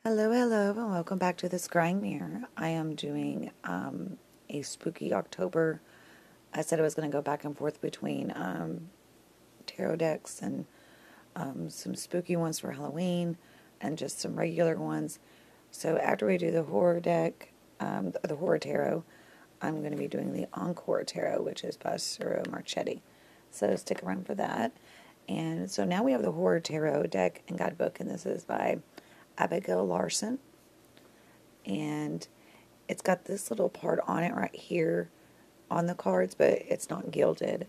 Hello, hello, and welcome back to the Scrying Mirror. I am doing a spooky October. I said I was going to go back and forth between tarot decks and some spooky ones for Halloween and just some regular ones. So after we do the horror deck, the horror tarot, I'm going to be doing the Encore Tarot, which is by Ciro Marchetti. So stick around for that. And so now we have the horror tarot deck and guidebook, and this is by Abigail Larson, and it's got this little part on it right here on the cards, but it's not gilded,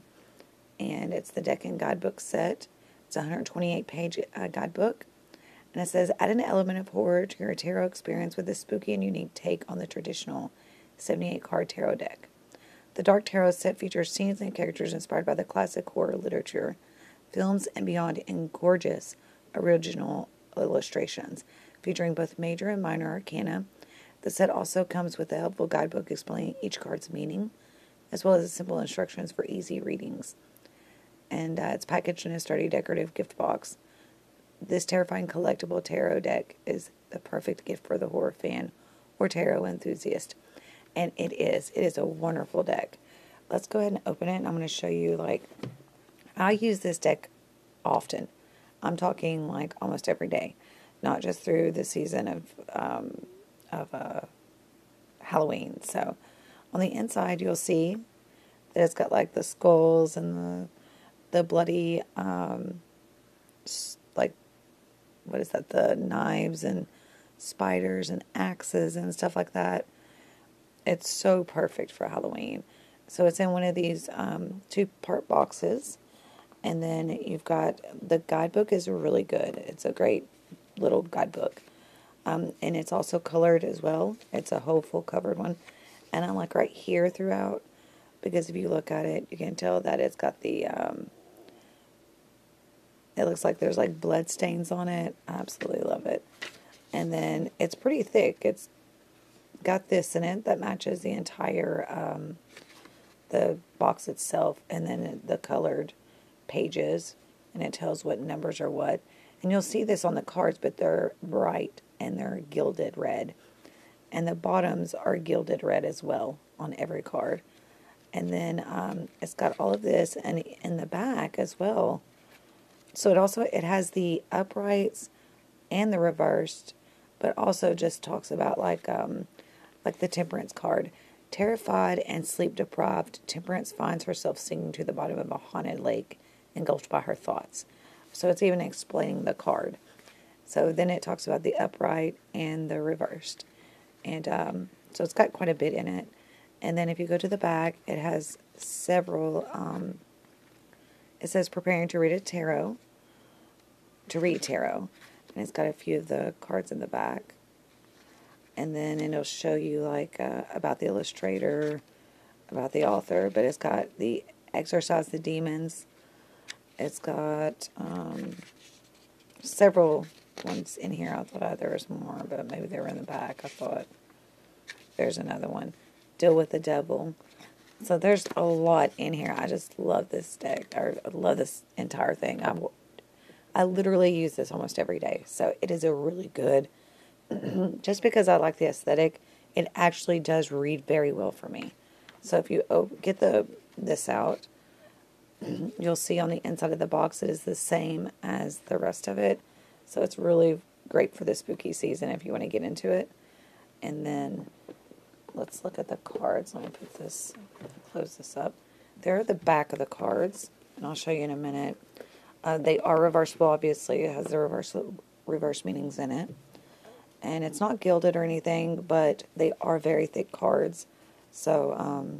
and it's the deck and guidebook set. It's a 128-page guidebook, and it says, add an element of horror to your tarot experience with a spooky and unique take on the traditional 78-card tarot deck. The Dark Tarot set features scenes and characters inspired by the classic horror literature, films, and beyond in gorgeous original illustrations featuring both major and minor arcana. The set also comes with a helpful guidebook explaining each card's meaning, as well as simple instructions for easy readings. And it's packaged in a sturdy decorative gift box. This terrifying collectible tarot deck is the perfect gift for the horror fan or tarot enthusiast. And it is a wonderful deck. Let's go ahead and open it, and I'm going to show you, I use this deck often. I'm talking almost every day, not just through the season of Halloween. So on the inside, you'll see that it's got the skulls and the bloody what is that? The knives and spiders and axes and stuff like that. It's so perfect for Halloween. So it's in one of these 2-part boxes. And then you've got, the guidebook is really good. It's a great little guidebook. And it's also colored as well. It's a whole full covered one. And I like right here throughout, because if you look at it, you can tell that it's got the, it looks like there's blood stains on it. I absolutely love it. And then it's pretty thick. It's got this in it that matches the entire, the box itself. And then the colored pages, and it tells what numbers are what. And you'll see this on the cards, but they're bright and they're gilded red, and the bottoms are gilded red as well on every card. And then it's got all of this, and in the back as well. So it has the uprights and the reversed, but also just talks about the Temperance card. Terrified and sleep deprived, Temperance finds herself sinking to the bottom of a haunted lake, engulfed by her thoughts. So it's even explaining the card. So then it talks about the upright and the reversed. And so it's got quite a bit in it. And then if you go to the back, it has several, it says preparing to read tarot. And it's got a few of the cards in the back. And then it'll show you about the illustrator, about the author. But it's got the Exorcise the Demons. It's got several ones in here. I thought there was more, but maybe they were in the back. I thought there's another one. Deal with the Devil. So there's a lot in here. I just love this deck. I love this entire thing. I literally use this almost every day. So it is a really good, just because I like the aesthetic, it actually does read very well for me. So if you get this out, you'll see on the inside of the box it is the same as the rest of it. So it's really great for the spooky season if you want to get into it. And then let's look at the cards. Let me close this up. They're the back of the cards, and I'll show you in a minute. They are reversible, obviously. It has the reverse meanings in it. And it's not gilded or anything, but they are very thick cards. So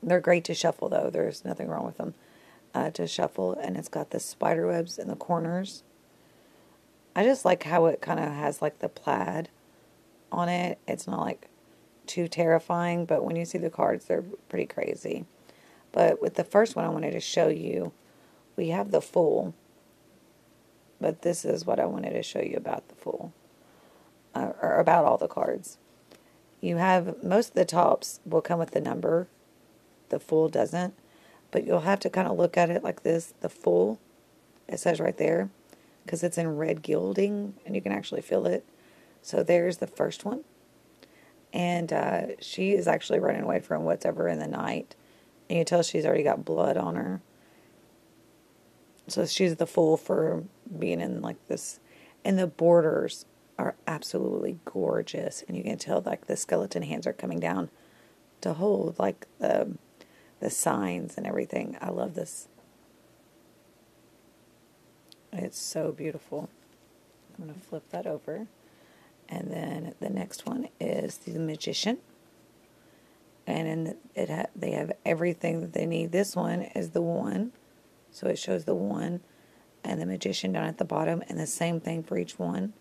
they're great to shuffle, though. There's nothing wrong with them to shuffle. And it's got the spider webs in the corners. I just like how it kind of has the plaid on it. It's not too terrifying, but when you see the cards, they're pretty crazy. But with the first one I wanted to show you, we have the Fool. But this is what I wanted to show you about the Fool. Or about all the cards. You have, most of the tops will come with the number. The Fool doesn't. But you'll have to kind of look at it like this. The Fool, it says right there, because it's in red gilding, and you can actually feel it. So there's the first one. And she is actually running away from what's ever in the night. And you can tell she's already got blood on her. So she's the fool for being in like this. And the borders are absolutely gorgeous. And you can tell like the skeleton hands are coming down to hold like the signs and everything. I love this. It's so beautiful. I'm going to flip that over. And then the next one is the Magician. And in they have everything that they need. This one is the one. So it shows the one and the Magician down at the bottom. And the same thing for each one.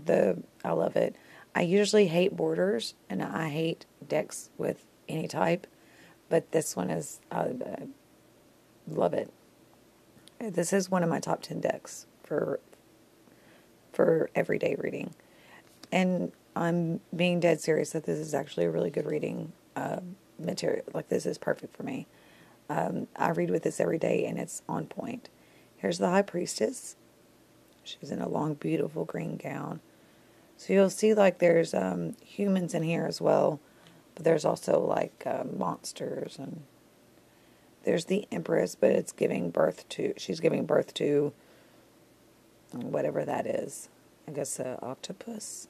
I love it. I usually hate borders. And I hate decks with any type. But this one is, I love it. This is one of my top 10 decks for everyday reading. And I'm being dead serious that this is actually a really good reading material. Like, this is perfect for me. I read with this every day, and it's on point. Here's the High Priestess. She's in a long, beautiful green gown. So you'll see, like, there's humans in here as well. But there's also, like, monsters. And there's the Empress, but it's giving birth to... She's giving birth to whatever that is. I guess an octopus.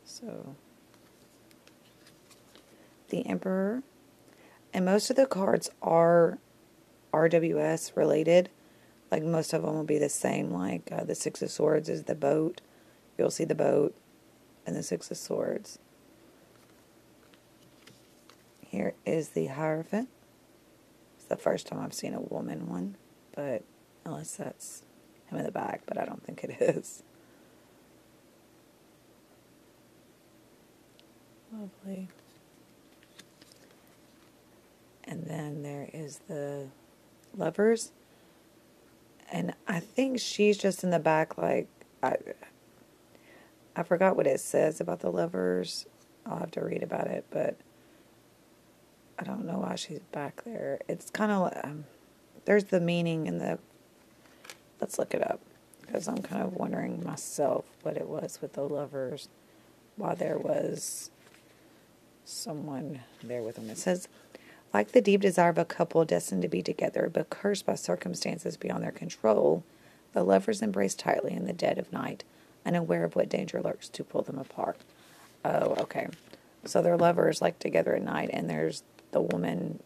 So, the Emperor. And most of the cards are RWS related. Like, most of them will be the same. Like, the Six of Swords is the boat. You'll see the boat and the Six of Swords. Here is the Hierophant. It's the first time I've seen a woman one. But, unless that's him in the back. But I don't think it is. Lovely. And then there is the Lovers. And I think she's just in the back, like, I forgot what it says about the Lovers. I'll have to read about it, but I don't know why she's back there. It's kind of, there's the meaning in the, let's look it up. Because I'm kind of wondering myself what it was with the Lovers. Why there was someone there with them. It says, like the deep desire of a couple destined to be together, but cursed by circumstances beyond their control, the lovers embrace tightly in the dead of night, unaware of what danger lurks to pull them apart. Oh, okay. So they're lovers, like, together at night, and there's the woman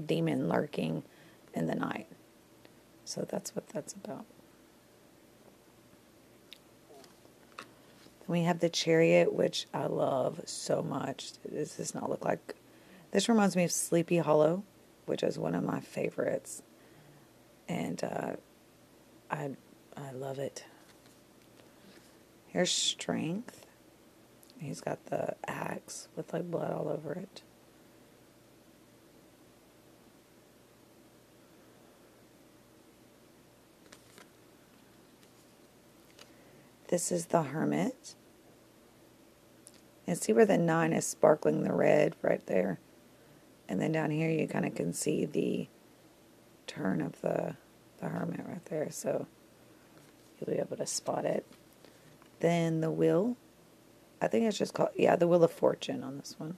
demon lurking in the night. So that's what that's about. We have the Chariot, which I love so much. Does this not look like... This reminds me of Sleepy Hollow, which is one of my favorites. And I love it. Here's Strength. He's got the axe with, like, blood all over it. This is the Hermit. And see where the 9 is sparkling the red right there. And then down here you kind of can see the turn of the Hermit right there. So you'll be able to spot it. Then the Wheel. I think it's just called, yeah, the Wheel of Fortune on this one.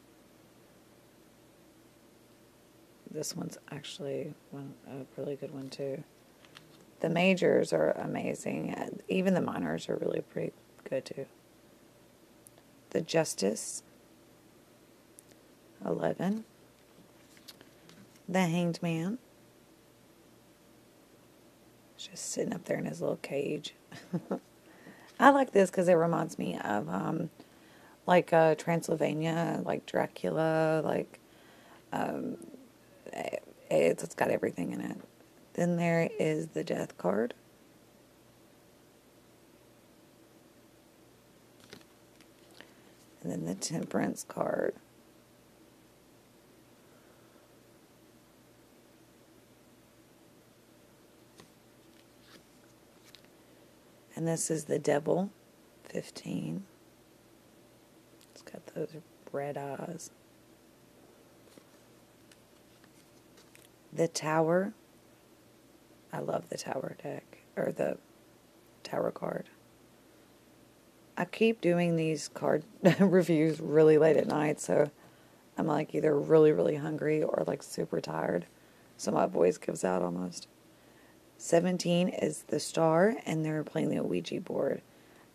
This one's actually a really good one too. The majors are amazing. Even the minors are really pretty good too. The Justice. 11. The Hanged Man. Just sitting up there in his little cage. I like this because it reminds me of, like, Transylvania, like Dracula, like, it's got everything in it. Then there is the Death card. And then the Temperance card. And this is the Devil, 15. It's got those red eyes. The Tower. I love the Tower deck, or the Tower card. I keep doing these card reviews really late at night, so I'm like either really, really hungry or like super tired. So my voice gives out almost. 17 is the star, and they're playing the Ouija board.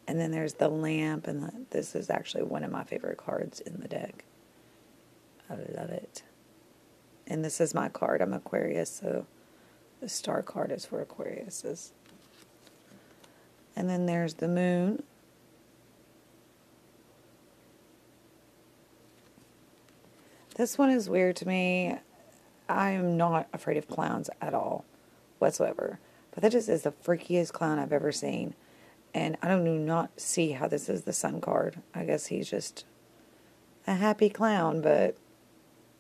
And then there's the lamp, and this is actually one of my favorite cards in the deck. I love it. And this is my card. I'm Aquarius, so the star card is for Aquariuses. And then there's the moon. This one is weird to me. I am not afraid of clowns at all, whatsoever. But that just is the freakiest clown I've ever seen. And I do not see how this is the sun card. I guess he's just a happy clown, but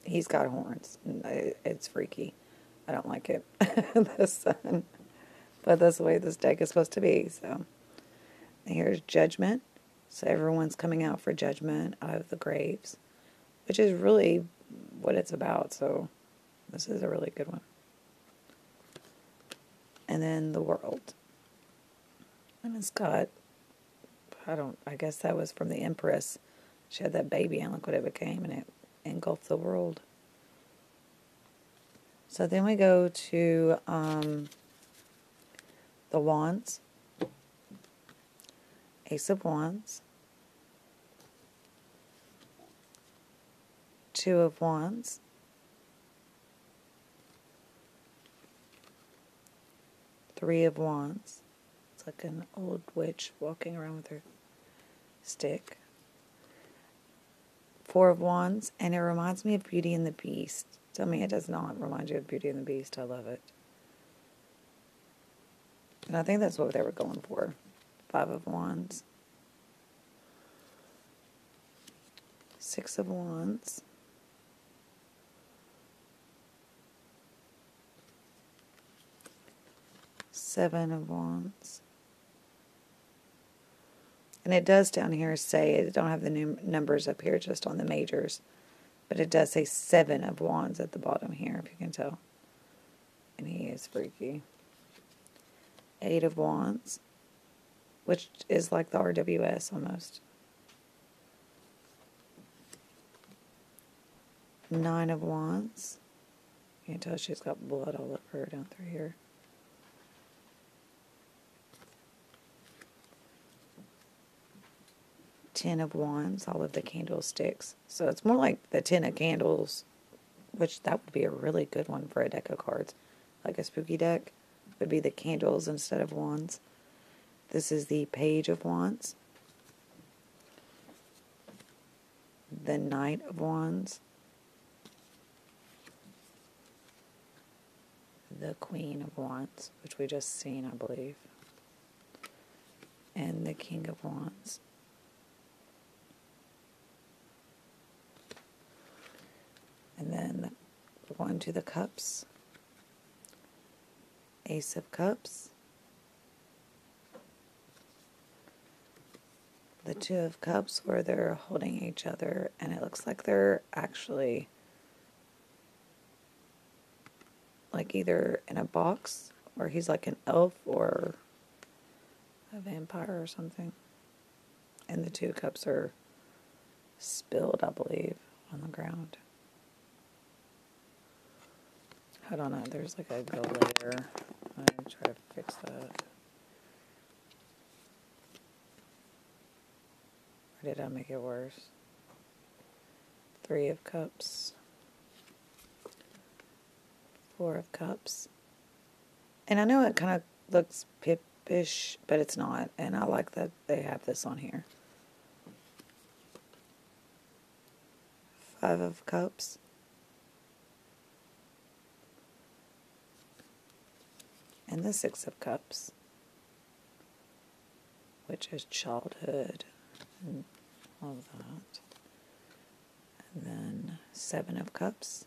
he's got horns. It's freaky. I don't like it. The sun. But that's the way this deck is supposed to be. So here's Judgment. So everyone's coming out for judgment out of the graves, which is really what it's about. So this is a really good one. And then the World. And it's got, I guess that was from the Empress. She had that baby, and look what it became, and it engulfed the world. So then we go to the Wands. Ace of Wands. Two of Wands. Three of Wands. It's like an old witch walking around with her stick. Four of Wands, and it reminds me of Beauty and the Beast. Tell me it does not remind you of Beauty and the Beast. I love it. And I think that's what they were going for. Five of Wands. Six of Wands. Seven of Wands. And it does down here say, it don't have the numbers up here, just on the majors. But it does say Seven of Wands at the bottom here, if you can tell. And he is freaky. Eight of Wands, which is like the RWS almost. Nine of Wands. You can tell she's got blood all over her down through here. Ten of Wands, all of the candlesticks. So it's more like the Ten of Candles, which that would be a really good one for a deck of cards. Like a spooky deck would be the candles instead of wands. This is the Page of Wands. The Knight of Wands. The Queen of Wands, which we just seen, I believe. And the King of Wands. And then going to the Cups. Ace of Cups. The Two of Cups, where they're holding each other, and it looks like they're actually like either in a box, or he's like an elf or a vampire or something. And the Two Cups are spilled, I believe, on the ground. I don't know, there's like a go layer. I'm going to try to fix that. Or did I make it worse? Three of Cups. Four of Cups. And I know it kind of looks pip-ish, but it's not. And I like that they have this on here. Five of Cups. And the Six of Cups, which is childhood and all of that. And then Seven of Cups.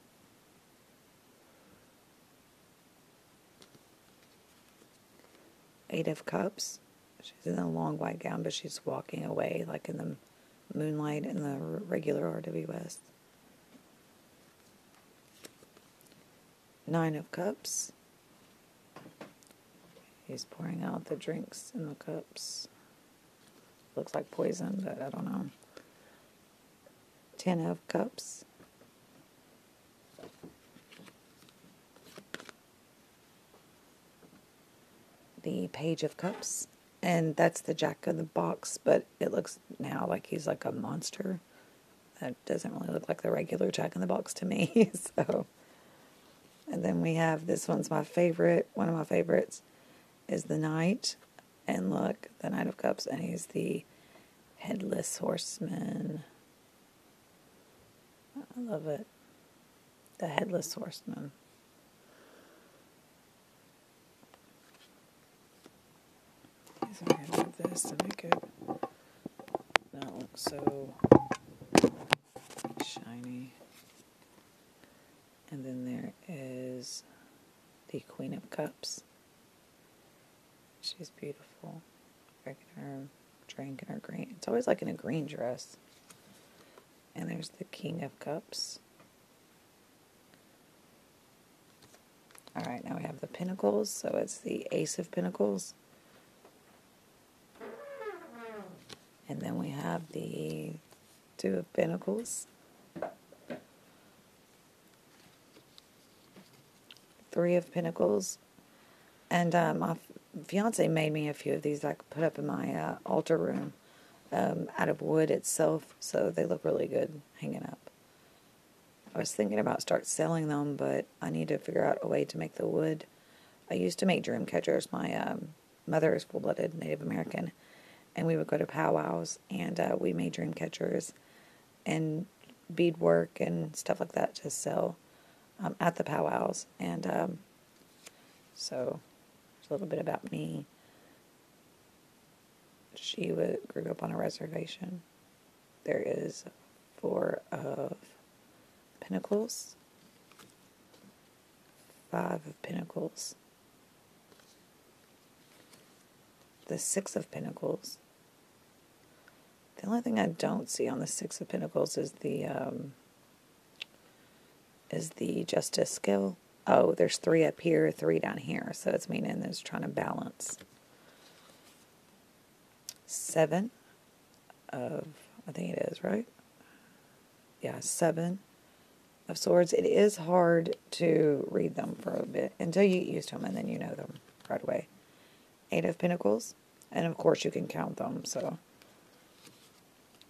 Eight of Cups. She's in a long white gown, but she's walking away like in the moonlight in the regular RWS. Nine of Cups. He's pouring out the drinks in the cups. looks like poison, but I don't know. 10 of Cups. The Page of Cups. And that's the Jack of the Box, but it looks now like he's like a monster. That doesn't really look like the regular Jack in the Box to me. So, and then we have, this one's my favorite. One of my favorites is the Knight. And look, the Knight of Cups, and he's the Headless Horseman. I love it. The Headless Horseman. So I'm going to move this to make it not look so shiny. And then there is the Queen of Cups. She's beautiful. Drinking her drink in her green. It's always like in a green dress. And there's the King of Cups. Alright, now we have the Pentacles. So it's the Ace of Pentacles. And then we have the Two of Pentacles. Three of Pentacles. And my fiance made me a few of these that I could put up in my altar room out of wood itself. So they look really good hanging up. I was thinking about start selling them, but I need to figure out a way to make the wood. I used to make dream catchers. My mother is full-blooded Native American. And we would go to powwows, and we made dream catchers and beadwork and stuff like that to sell at the powwows. And so, a little bit about me. She grew up on a reservation. There is 4 of Pentacles, 5 of Pentacles, the 6 of Pentacles. The only thing I don't see on the 6 of Pentacles is the Justice scale. Oh, there's 3 up here, 3 down here. So it's meaning it's trying to balance. 7 of, I think it is, right? Yeah, 7 of Swords. It is hard to read them for a bit until you get used to them, and then you know them right away. 8 of Pentacles. And of course you can count them, so.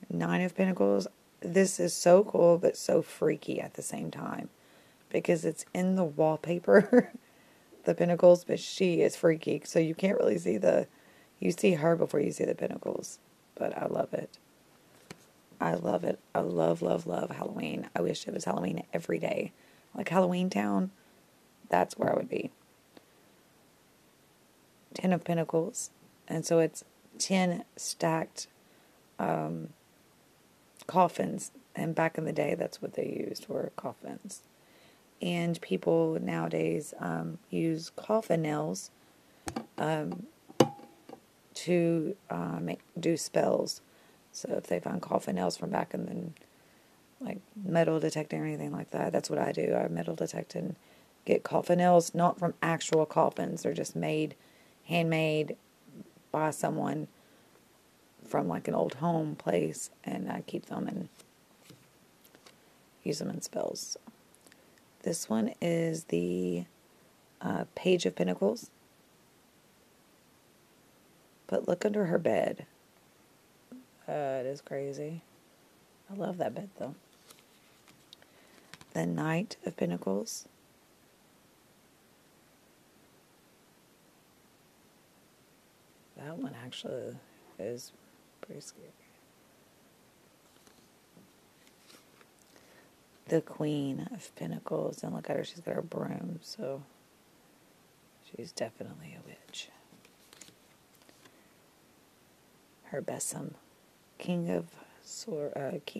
9 of Pentacles. This is so cool, but so freaky at the same time. Because it's in the wallpaper, the Pentacles, but she is freaky. So you can't really see you see her before you see the Pentacles. But I love it. I love it. I love, love, love Halloween. I wish it was Halloween every day. Like Halloween Town, that's where I would be. 10 of Pentacles. And so it's 10 stacked coffins. And back in the day, that's what they used, were coffins. And people nowadays use coffin nails to do spells. So if they find coffin nails from back in the, like, metal detecting or anything like that, that's what I do. I metal detect and get coffin nails, not from actual coffins. They're just made, handmade by someone from like an old home place, and I keep them and use them in spells. So. This one is the Page of Pentacles. But look under her bed. It is crazy. I love that bed, though. The Knight of Pentacles. That one actually is pretty scary. The Queen of Pentacles. And look at her, she's got her broom, so she's definitely a witch. Her besom. King of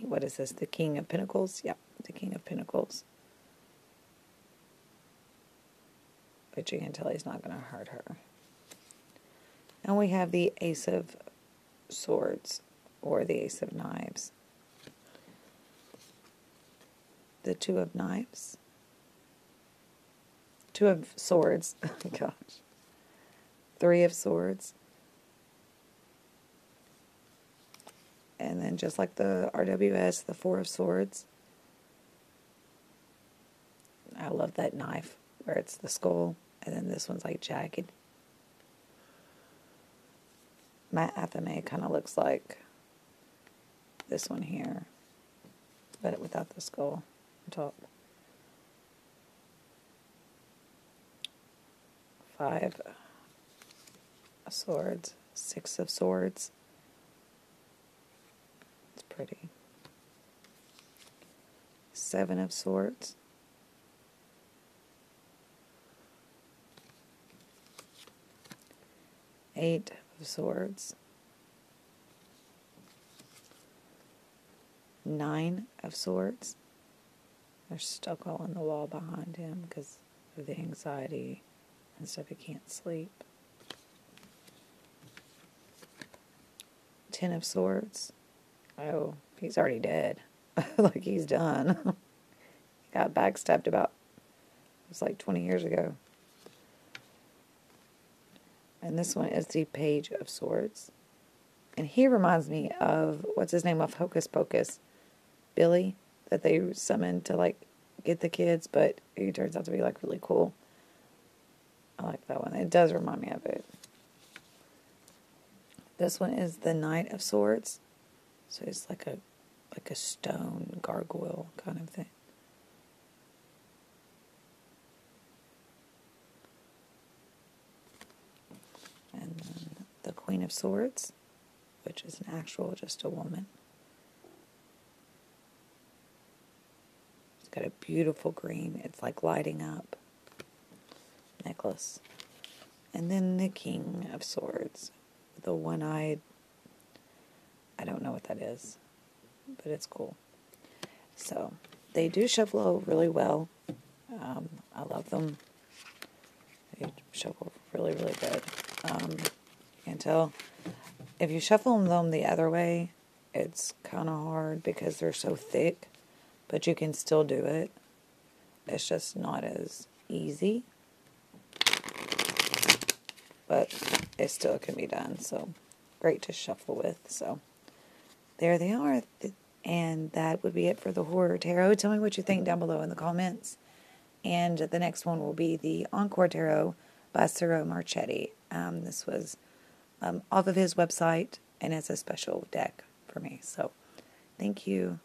what is this? The King of Pentacles? Yep, the King of Pentacles. But you can tell he's not going to hurt her. And we have the Ace of Swords, or the Ace of Knives. The 2 of Knives. 2 of Swords. Oh, gosh. 3 of Swords. And then just like the RWS, the Four of Swords. I love that knife where it's the skull. And then this one's like jagged. My Athame kind of looks like this one here, but without the skull on top. 5 of Swords, 6 of Swords. It's pretty. 7 of Swords. 8 of Swords. 9 of Swords. They're stuck all in the wall behind him because of the anxiety and stuff. He can't sleep. 10 of Swords. Oh, he's already dead. Like, he's done. He got backstabbed about, it was like 20 years ago. And this one is the Page of Swords. And he reminds me of, what's his name, of Hocus Pocus? Billy, that they summoned to, like, get the kids, but he turns out to be, like, really cool. I like that one. It does remind me of it. This one is the Knight of Swords. So it's like a stone gargoyle kind of thing. And then the Queen of Swords, which is an actual, just a woman. It's got a beautiful green. It's like lighting up necklace. And then the King of Swords, the one-eyed, I don't know what that is, but it's cool. So they do shuffle really well. I love them. They shuffle really, really good. You can tell if you shuffle them the other way, it's kind of hard because they're so thick, but you can still do it. It's just not as easy, but it still can be done. So great to shuffle with. So there they are. And that would be it for the Horror Tarot. Tell me what you think down below in the comments. And the next one will be the Encore Tarot by Ciro Marchetti. This was off of his website, and it's a special deck for me. So thank you.